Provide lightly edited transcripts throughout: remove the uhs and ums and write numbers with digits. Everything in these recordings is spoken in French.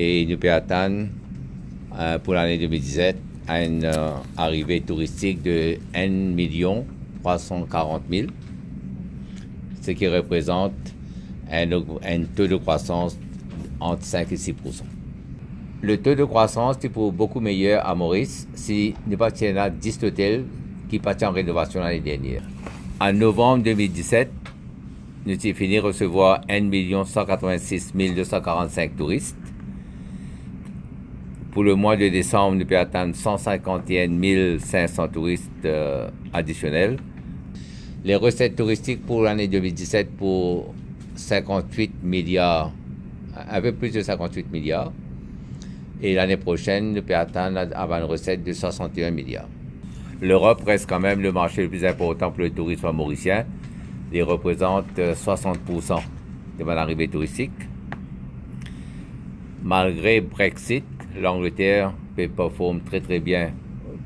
Et nous pouvons attendre pour l'année 2017 à une arrivée touristique de 1 340 000, ce qui représente un taux de croissance entre 5 et 6%. Le taux de croissance est pour beaucoup meilleur à Maurice si nous partions à 10 hôtels qui partent en rénovation l'année dernière. En novembre 2017, nous avons fini de recevoir 1 186 245 touristes. Pour le mois de décembre, nous pouvons atteindre 151 500 touristes additionnels. Les recettes touristiques pour l'année 2017 pour 58 milliards, un peu plus de 58 milliards. Et l'année prochaine, nous pouvons atteindre une recette de 61 milliards. L'Europe reste quand même le marché le plus important pour le tourisme mauricien. Il représente 60% de l'arrivée touristique. Malgré Brexit, l'Angleterre performe très bien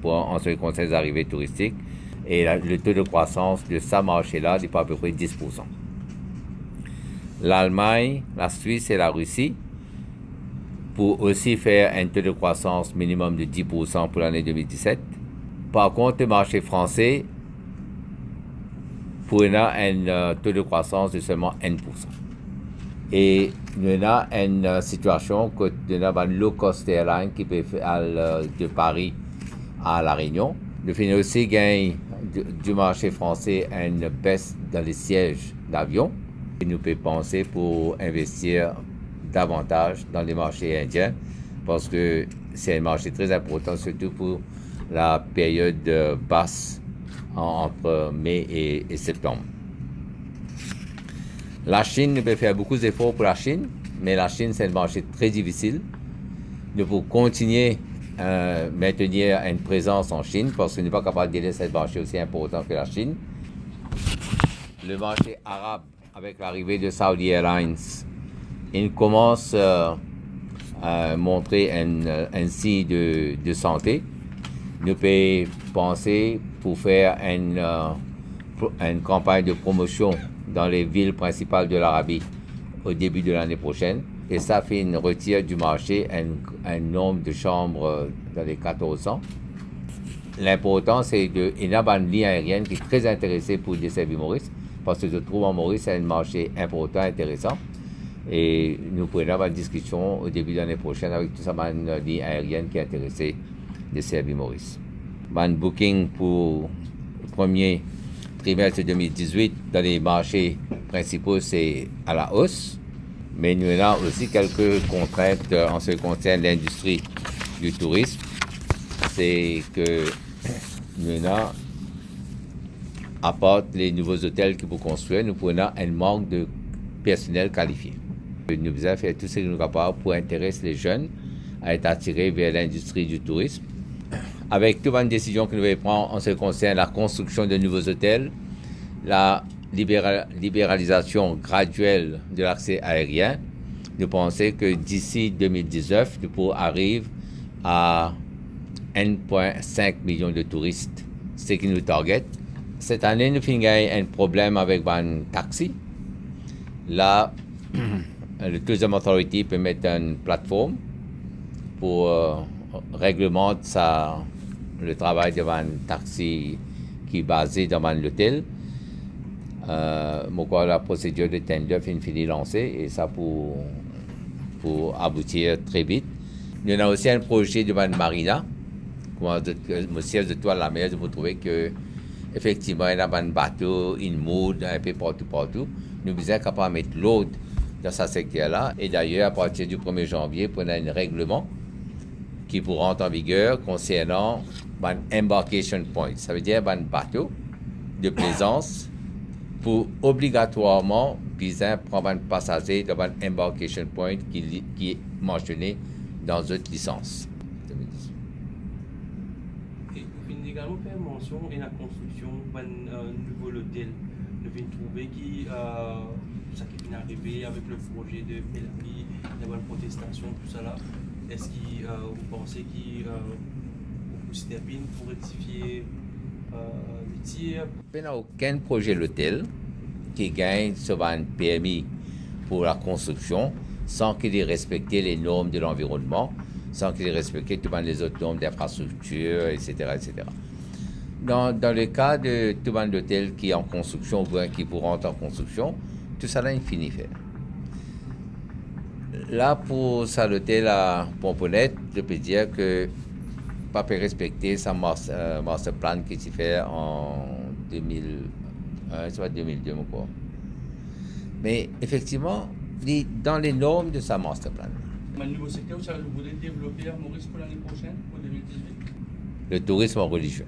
en ce qui concerne les arrivées touristiques. Et le taux de croissance de ce marché-là n'est pas à peu près 10%. L'Allemagne, la Suisse et la Russie pour aussi faire un taux de croissance minimum de 10% pour l'année 2017. Par contre, le marché français pour un taux de croissance de seulement 1%. Et nous avons une situation que nous avons un low-cost airline qui peut faire de Paris à La Réunion. Nous faisons aussi gagner du marché français une baisse dans les sièges d'avion. Nous pouvons penser pour investir davantage dans les marchés indiens parce que c'est un marché très important, surtout pour la période basse entre mai et septembre. La Chine, nous pouvons faire beaucoup d'efforts pour la Chine, mais la Chine, c'est un marché très difficile. Nous pouvons continuer à maintenir une présence en Chine parce qu'on n'est pas capable de laisser ce marché aussi important que la Chine. Le marché arabe, avec l'arrivée de Saudi Airlines, il commence à montrer un signe de santé. Nous pouvons penser pour faire une campagne de promotion dans les villes principales de l'Arabie au début de l'année prochaine. Et ça fait une retire du marché un nombre de chambres dans les 1400. L'important, c'est qu'il y a une ligne aérienne qui est très intéressée pour desservir Maurice, parce que je trouve en Maurice, c'est un marché important, intéressant. Et nous pourrons avoir une discussion au début de l'année prochaine avec tout ça, une ligne aérienne qui est intéressée de servir Maurice. Un booking pour le premier trimestre 2018 dans les marchés principaux, c'est à la hausse. Mais nous avons aussi quelques contraintes en ce qui concerne l'industrie du tourisme. C'est que nous avons, à part les nouveaux hôtels qui vont construire, nous avons un manque de personnel qualifié. Nous devons faire tout ce que nous sommes capables pour intéresser les jeunes à être attirés vers l'industrie du tourisme. Avec toute une décision que nous allons prendre en ce qui concerne la construction de nouveaux hôtels, la libéralisation graduelle de l'accès aérien, nous pensons que d'ici 2019, nous pourrons arriver à 1,5 million de touristes, ce qui nous target. Cette année, nous avons un problème avec un taxi. Là, le Tourism Authority peut mettre une plateforme pour réglementer le travail de un taxi qui est basé dans l'hôtel. La procédure de tender est finie lancée et ça pour aboutir très vite. Nous avons aussi un projet de marina. Le siège de toile la mer, vous trouvez que effectivement il y a un bateau, une mode un peu partout. Nous sommes capables de mettre l'eau dans ce secteur-là. Et d'ailleurs, à partir du 1er janvier, on a un règlement qui pourra rentrer en vigueur concernant un embarkation point. Ça veut dire un bateau de plaisance pour obligatoirement prendre un passager dans un embarkation point qui est mentionné dans votre licence. Et vous également faire mention de la construction d'un nouveau hôtel. Nous venons trouver ça qui est arrivé avec le projet de Mélanie, la protestation, tout ça là. Est-ce que vous pensez qu'il vous step in pour rectifier le tir? Il n'y a aucun projet l'hôtel qui gagne sur un permis pour la construction sans qu'il ait respecté les normes de l'environnement, sans qu'il ait respecté toutes les autres normes d'infrastructure, etc., etc. Dans le cas de tout d'hôtel qui est en construction ou bien qui pourra entrer en construction, tout ça là, il finit faire. Là, pour ça, l'hôtel à Pomponnet, je peux dire que pas peut respecter sa master plan qui s'est fait en 2002 ou quoi. Mais effectivement, dans les normes de sa master plan. Un nouveau secteur, ça vous voulez développer à Maurice pour l'année prochaine, pour 2018? Le tourisme religieux.